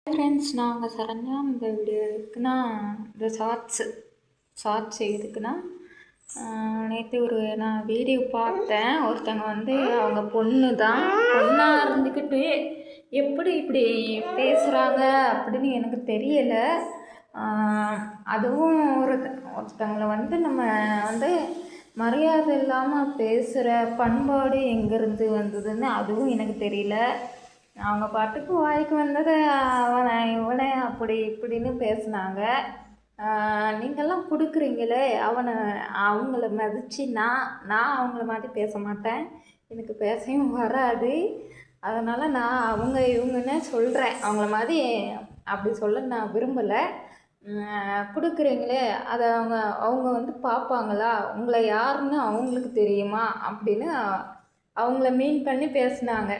Friends, நாங்கள் சரண்யா இந்த video எதுக்குன்னா, இந்த ஷார்ட்ஸ் எதுக்குன்னா, நேற்று நான் வீடியோ பார்த்தேன். ஒருத்தவங்க அவங்க பொண்ணாக இருந்துக்கிட்டு எப்படி இப்படி பேசுகிறாங்க அப்படின்னு எனக்கு தெரியலை. அதுவும் ஒருத்தவங்களை நம்ம மரியாதை இல்லாமல் பேசுகிற பண்பாடு எங்கேருந்து வந்ததுன்னு அதுவும் எனக்கு தெரியல. அவங்க பாட்டுக்கு வாய்க்கு வந்ததை இவனை அப்படி இப்படின்னு பேசுனாங்க. நீங்கள்லாம் கொடுக்குறீங்களே அவங்கள மதித்து நான் அவங்கள மாதிரி பேச மாட்டேன். எனக்கு பேசவும் வராது. அதனால் நான் அவங்க இவங்கன்னு சொல்கிறேன். அவங்கள மாதிரி அப்படி சொல்ல நான் விரும்பலை. கொடுக்குறீங்களே அதை அவங்க பார்ப்பாங்களா, உங்களை யாருன்னு அவங்களுக்கு தெரியுமா அப்படின்னு அவங்கள மீன் பண்ணி பேசுனாங்க.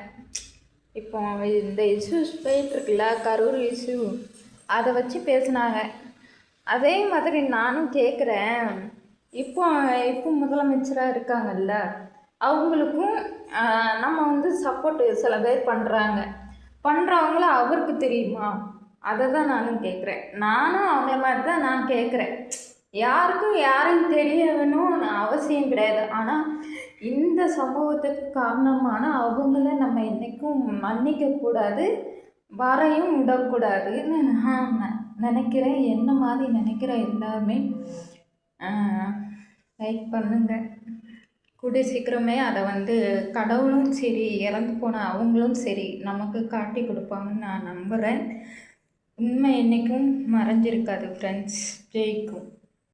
இப்போ இந்த இஷ்யூஸ் போயிட்டுருக்குல்ல, கரூர் இஷ்யூ, அதை வச்சு பேசுனாங்க. அதே மாதிரி நானும் கேட்குறேன். இப்போ முதலமைச்சராக இருக்காங்கல்ல, அவங்களுக்கும் நம்ம சப்போர்ட்டு சில பேர் பண்ணுறவங்கள அவருக்கு தெரியுமா? அதை தான் நானும் கேட்குறேன். நானும் அவங்கள மாதிரி தான் நான் கேட்குறேன். யாருக்கும் யாரும் தெரிய வேணும்னு அவசியம் கிடையாது. ஆனால் இந்த சமூகத்துக்கு காரணமான அவங்கள நம்ம என்றைக்கும் மன்னிக்கக்கூடாது, வரையும் விடக்கூடாதுன்னு நான் நினைக்கிறேன். என்ன மாதிரி நினைக்கிற எல்லாருமே லைக் பண்ணுங்கள். கூடிய சீக்கிரமே அதை கடவுளும் சரி, இறந்து போன அவங்களும் சரி நமக்கு காட்டி கொடுப்பாங்கன்னு நான் நம்புகிறேன். உண்மை என்றைக்கும் மறைஞ்சிருக்காது ஃப்ரெண்ட்ஸ், ஜெயிக்கும்.